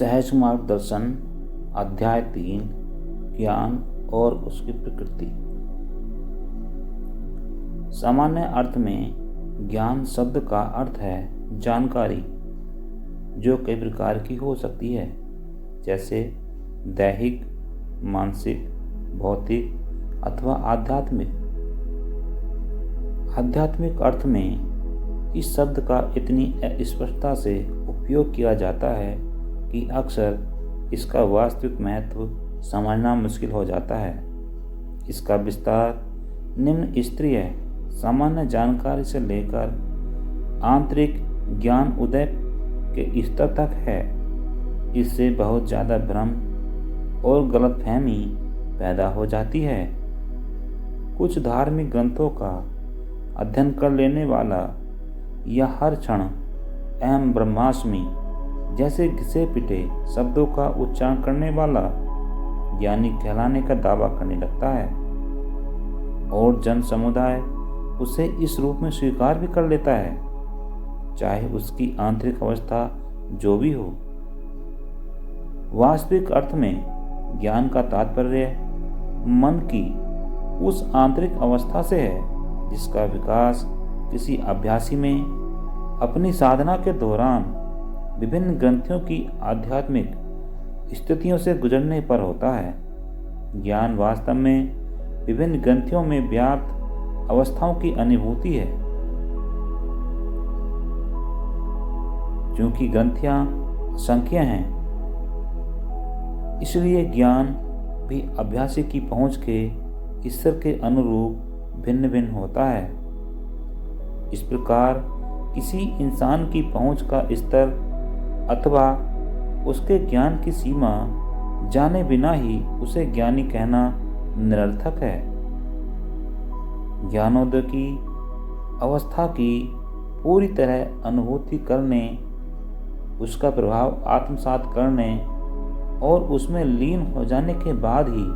सहज मार्गदर्शन अध्याय 3 ज्ञान और उसकी प्रकृति। सामान्य अर्थ में ज्ञान शब्द का अर्थ है जानकारी, जो कई प्रकार की हो सकती है, जैसे दैहिक, मानसिक, भौतिक अथवा आध्यात्मिक। आध्यात्मिक अर्थ में इस शब्द का इतनी स्पष्टता से उपयोग किया जाता है कि अक्सर इसका वास्तविक महत्व समझना मुश्किल हो जाता है। इसका विस्तार निम्न स्तरीय सामान्य जानकारी से लेकर आंतरिक ज्ञान उदय के स्तर तक है। इससे बहुत ज़्यादा भ्रम और गलतफहमी पैदा हो जाती है। कुछ धार्मिक ग्रंथों का अध्ययन कर लेने वाला या हर क्षण अहम ब्रह्मास्मि जैसे घिसे पिटे शब्दों का उच्चारण करने वाला ज्ञानी कहलाने का दावा करने लगता है, और जन समुदाय उसे इस रूप में स्वीकार भी कर लेता है, चाहे उसकी आंतरिक अवस्था जो भी हो। वास्तविक अर्थ में ज्ञान का तात्पर्य मन की उस आंतरिक अवस्था से है जिसका विकास किसी अभ्यासी में अपनी साधना के दौरान विभिन्न ग्रंथियों की आध्यात्मिक स्थितियों से गुजरने पर होता है। ज्ञान वास्तव में विभिन्न ग्रंथियों में व्याप्त अवस्थाओं की अनुभूति है। क्योंकि ग्रंथियां असंख्य हैं, इसलिए ज्ञान भी अभ्यासी की पहुंच के स्तर के अनुरूप भिन्न भिन्न होता है। इस प्रकार किसी इंसान की पहुंच का स्तर अथवा उसके ज्ञान की सीमा जाने बिना ही उसे ज्ञानी कहना निरर्थक है। ज्ञानोदय की अवस्था की पूरी तरह अनुभूति करने, उसका प्रभाव आत्मसात करने और उसमें लीन हो जाने के बाद ही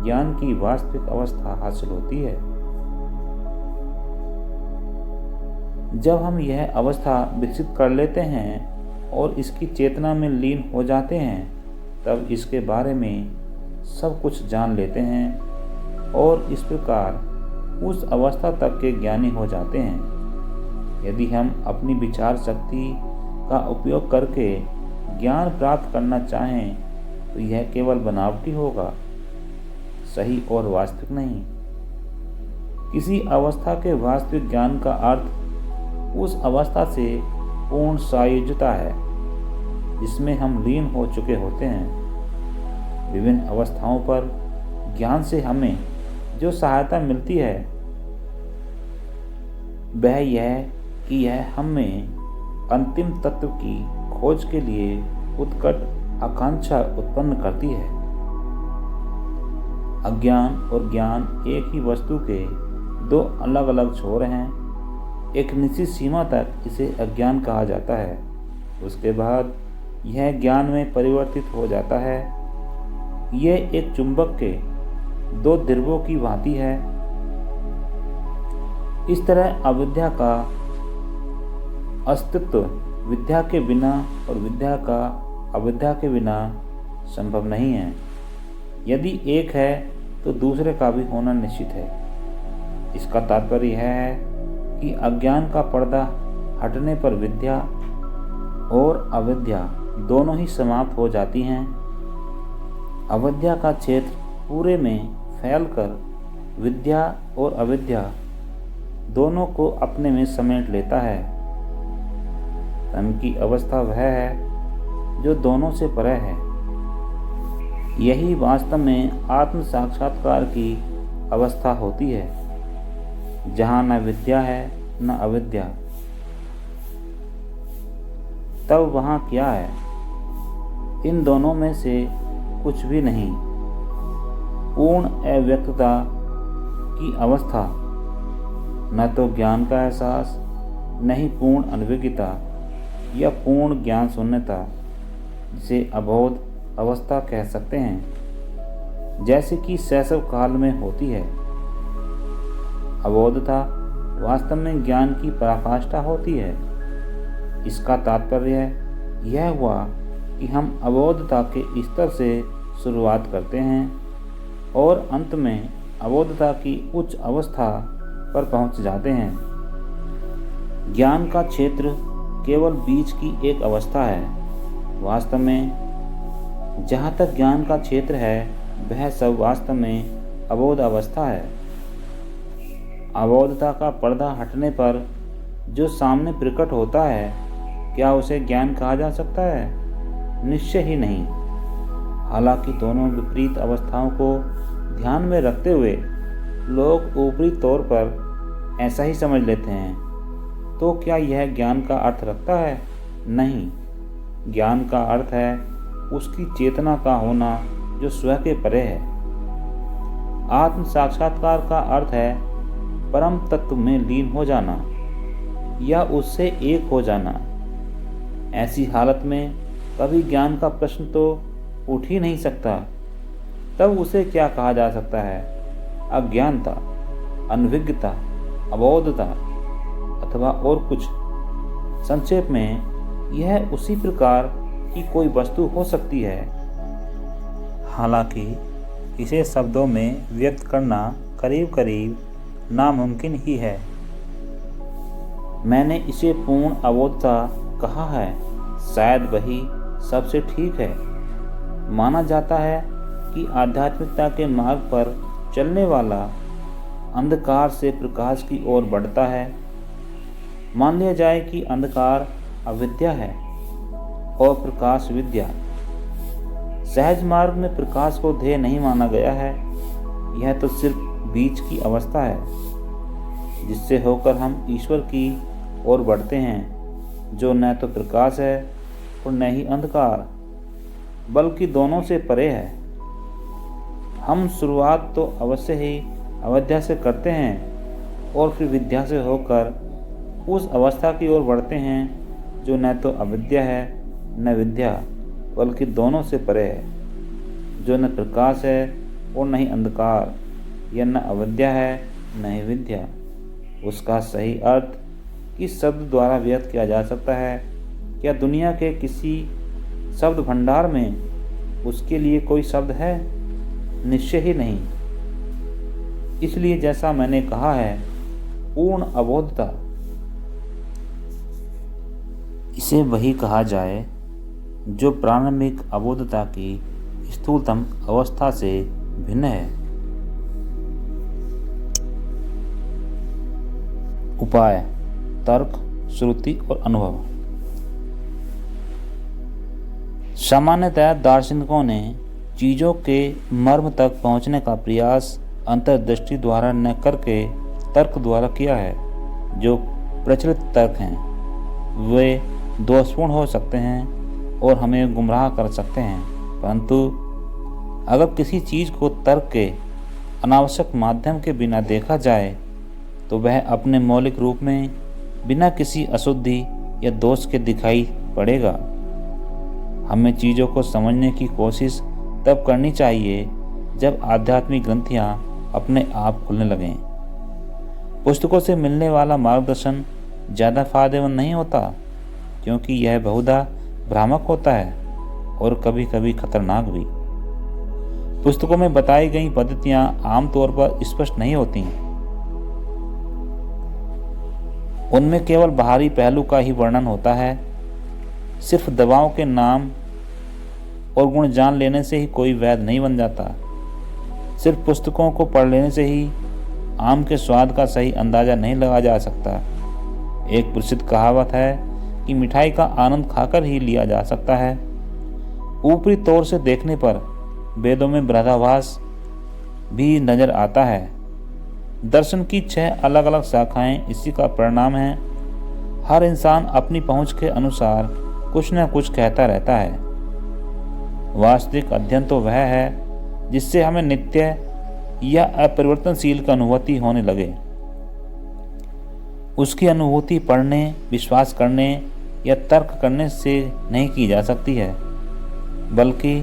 ज्ञान की वास्तविक अवस्था हासिल होती है। जब हम यह अवस्था विकसित कर लेते हैं और इसकी चेतना में लीन हो जाते हैं, तब इसके बारे में सब कुछ जान लेते हैं और इस प्रकार उस अवस्था तक के ज्ञानी हो जाते हैं। यदि हम अपनी विचार शक्ति का उपयोग करके ज्ञान प्राप्त करना चाहें तो यह केवल बनावटी होगा, सही और वास्तविक नहीं। किसी अवस्था के वास्तविक ज्ञान का अर्थ उस अवस्था से पूर्ण सायुज्यता है जिसमें हम लीन हो चुके होते हैं। विभिन्न अवस्थाओं पर ज्ञान से हमें जो सहायता मिलती है वह यह कि यह हमें अंतिम तत्व की खोज के लिए उत्कट आकांक्षा उत्पन्न करती है। अज्ञान और ज्ञान एक ही वस्तु के दो अलग अलग छोर हैं। एक निश्चित सीमा तक इसे अज्ञान कहा जाता है, उसके बाद यह ज्ञान में परिवर्तित हो जाता है। यह एक चुंबक के दो ध्रुवों की भांति है। इस तरह अविद्या का अस्तित्व विद्या के बिना और विद्या का अविद्या के बिना संभव नहीं है। यदि एक है तो दूसरे का भी होना निश्चित है। इसका तात्पर्य यह है कि अज्ञान का पर्दा हटने पर विद्या और अविद्या दोनों ही समाप्त हो जाती हैं। अविद्या का क्षेत्र पूरे में फैलकर विद्या और अविद्या दोनों को अपने में समेट लेता है। तन की अवस्था वह है जो दोनों से परे है। यही वास्तव में आत्म साक्षात्कार की अवस्था होती है, जहाँ न विद्या है न अविद्या। तब वहाँ क्या है? इन दोनों में से कुछ भी नहीं। पूर्ण अव्यक्तता की अवस्था, न तो ज्ञान का एहसास, न ही पूर्ण अनभिज्ञता या पूर्ण ज्ञान शून्यता, जिसे अबोध अवस्था कह सकते हैं, जैसे कि शैशव काल में होती है। अबोधता वास्तव में ज्ञान की पराकाष्ठा होती है। इसका तात्पर्य यह हुआ कि हम अबोधता के स्तर से शुरुआत करते हैं और अंत में अबोधता की उच्च अवस्था पर पहुंच जाते हैं। ज्ञान का क्षेत्र केवल बीच की एक अवस्था है। वास्तव में जहाँ तक ज्ञान का क्षेत्र है वह सब वास्तव में अबोध अवस्था है। अबोधता का पर्दा हटने पर जो सामने प्रकट होता है, क्या उसे ज्ञान कहा जा सकता है? निश्चय ही नहीं। हालांकि दोनों विपरीत अवस्थाओं को ध्यान में रखते हुए लोग ऊपरी तौर पर ऐसा ही समझ लेते हैं, तो क्या यह ज्ञान का अर्थ रखता है? नहीं। ज्ञान का अर्थ है उसकी चेतना का होना जो स्वयं के परे है। आत्म साक्षात्कार का अर्थ है परम तत्व में लीन हो जाना या उससे एक हो जाना। ऐसी हालत में कभी ज्ञान का प्रश्न तो उठ ही नहीं सकता। तब उसे क्या कहा जा सकता है? अज्ञानता, अनभिज्ञता, अबोधता अथवा और कुछ। संक्षेप में यह उसी प्रकार की कोई वस्तु हो सकती है। हालांकि इसे शब्दों में व्यक्त करना करीब करीब नामुमकिन ही है। मैंने इसे पूर्ण अबोधता कहा है। शायद वही सबसे ठीक है। माना जाता है कि आध्यात्मिकता के मार्ग पर चलने वाला अंधकार से प्रकाश की ओर बढ़ता है। मान लिया जाए कि अंधकार अविद्या है और प्रकाश विद्या। सहज मार्ग में प्रकाश को ध्येय नहीं माना गया है। यह तो सिर्फ बीच की अवस्था है जिससे होकर हम ईश्वर की ओर बढ़ते हैं, जो न तो प्रकाश है और न ही अंधकार, बल्कि दोनों से परे है। हम शुरुआत तो अवश्य ही अविद्या से करते हैं और फिर विद्या से होकर उस अवस्था की ओर बढ़ते हैं जो न तो अविद्या है न विद्या, बल्कि दोनों से परे है, जो न प्रकाश है और न ही अंधकार, यह न अविद्या है न ही विद्या। उसका सही अर्थ किस शब्द द्वारा व्यक्त किया जा सकता है? क्या दुनिया के किसी शब्द भंडार में उसके लिए कोई शब्द है? निश्चय ही नहीं। इसलिए जैसा मैंने कहा है, पूर्ण अबोधता, इसे वही कहा जाए जो प्रारंभिक अबोधता की स्थूलतम अवस्था से भिन्न है। उपाय, तर्क, श्रुति और अनुभव। सामान्यतः दार्शनिकों ने चीज़ों के मर्म तक पहुंचने का प्रयास अंतर्दृष्टि द्वारा न करके तर्क द्वारा किया है। जो प्रचलित तर्क हैं वे दोषपूर्ण हो सकते हैं और हमें गुमराह कर सकते हैं, परंतु अगर किसी चीज़ को तर्क के अनावश्यक माध्यम के बिना देखा जाए तो वह अपने मौलिक रूप में बिना किसी अशुद्धि या दोष के दिखाई पड़ेगा। हमें चीज़ों को समझने की कोशिश तब करनी चाहिए जब आध्यात्मिक ग्रंथियाँ अपने आप खुलने लगें। पुस्तकों से मिलने वाला मार्गदर्शन ज़्यादा फायदेमंद नहीं होता, क्योंकि यह बहुधा भ्रामक होता है और कभी कभी खतरनाक भी। पुस्तकों में बताई गई पद्धतियाँ आमतौर पर स्पष्ट नहीं होती। उनमें केवल बाहरी पहलू का ही वर्णन होता है। सिर्फ दवाओं के नाम और गुण जान लेने से ही कोई वैद्य नहीं बन जाता। सिर्फ पुस्तकों को पढ़ लेने से ही आम के स्वाद का सही अंदाज़ा नहीं लगाया जा सकता। एक प्रसिद्ध कहावत है कि मिठाई का आनंद खाकर ही लिया जा सकता है। ऊपरी तौर से देखने पर वेदों में विरोधाभास भी नजर आता है। दर्शन की 6 अलग अलग शाखाएं इसी का परिणाम है। हर इंसान अपनी पहुंच के अनुसार कुछ न कुछ कहता रहता है। वास्तविक अध्ययन तो वह है जिससे हमें नित्य या अपरिवर्तनशील की अनुभूति होने लगे। उसकी अनुभूति पढ़ने, विश्वास करने या तर्क करने से नहीं की जा सकती है, बल्कि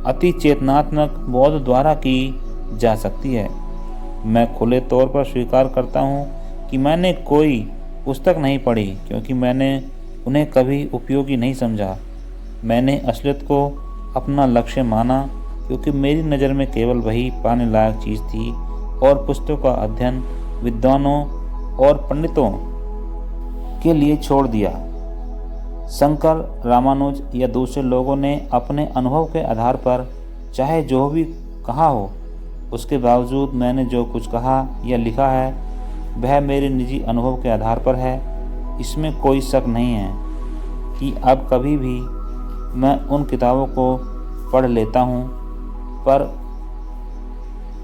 अति चेतनात्मक बोध द्वारा की जा सकती है। मैं खुले तौर पर स्वीकार करता हूँ कि मैंने कोई पुस्तक नहीं पढ़ी क्योंकि मैंने उन्हें कभी उपयोगी नहीं समझा। मैंने असलियत को अपना लक्ष्य माना, क्योंकि मेरी नज़र में केवल वही पाने लायक चीज़ थी, और पुस्तकों का अध्ययन विद्वानों और पंडितों के लिए छोड़ दिया। शंकर, रामानुज या दूसरे लोगों ने अपने अनुभव के आधार पर चाहे जो भी कहा हो, उसके बावजूद मैंने जो कुछ कहा या लिखा है वह मेरे निजी अनुभव के आधार पर है। इसमें कोई शक नहीं है कि अब कभी भी मैं उन किताबों को पढ़ लेता हूँ, पर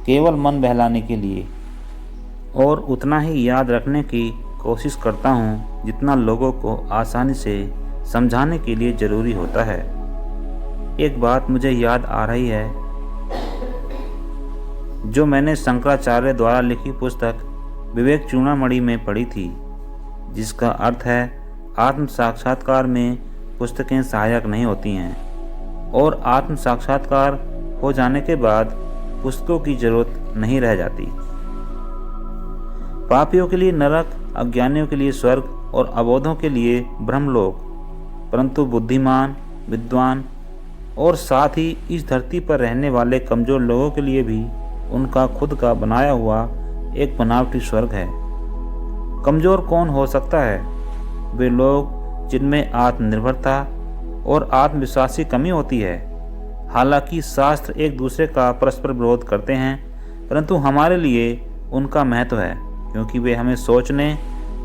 केवल मन बहलाने के लिए, और उतना ही याद रखने की कोशिश करता हूँ जितना लोगों को आसानी से समझाने के लिए ज़रूरी होता है। एक बात मुझे याद आ रही है जो मैंने शंकराचार्य द्वारा लिखी पुस्तक विवेक चूड़ामणि में पढ़ी थी, जिसका अर्थ है आत्म साक्षात्कार में पुस्तकें सहायक नहीं होती हैं, और आत्म साक्षात्कार हो जाने के बाद पुस्तकों की जरूरत नहीं रह जाती। पापियों के लिए नरक, अज्ञानियों के लिए स्वर्ग और अबोधों के लिए ब्रह्मलोक, परंतु बुद्धिमान, विद्वान और साथ ही इस धरती पर रहने वाले कमज़ोर लोगों के लिए भी उनका खुद का बनाया हुआ एक बनावटी स्वर्ग है। कमज़ोर कौन हो सकता है? वे लोग जिनमें आत्मनिर्भरता और आत्मविश्वास की कमी होती है। हालांकि शास्त्र एक दूसरे का परस्पर विरोध करते हैं, परंतु हमारे लिए उनका महत्व है, क्योंकि वे हमें सोचने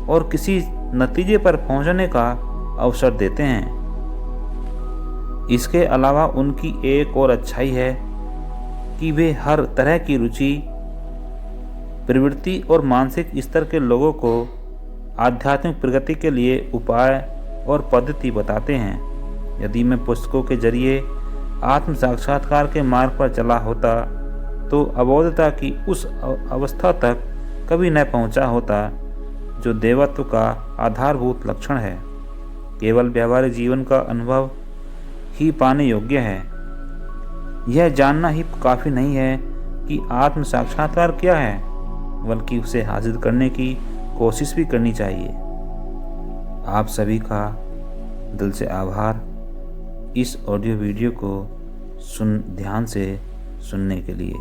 और किसी नतीजे पर पहुंचने का अवसर देते हैं। इसके अलावा उनकी एक और अच्छाई है कि वे हर तरह की रुचि, प्रवृत्ति और मानसिक स्तर के लोगों को आध्यात्मिक प्रगति के लिए उपाय और पद्धति बताते हैं। यदि मैं पुस्तकों के जरिए आत्म साक्षात्कार के मार्ग पर चला होता तो अबोधता की उस अवस्था तक कभी न पहुंचा होता जो देवत्व का आधारभूत लक्षण है। केवल व्यावहारिक जीवन का अनुभव ही पाने योग्य है। यह जानना ही काफ़ी नहीं है कि आत्म साक्षात्कार क्या है, बल्कि उसे हासिल करने की कोशिश भी करनी चाहिए। आप सभी का दिल से आभार इस ऑडियो वीडियो को ध्यान से सुनने के लिए।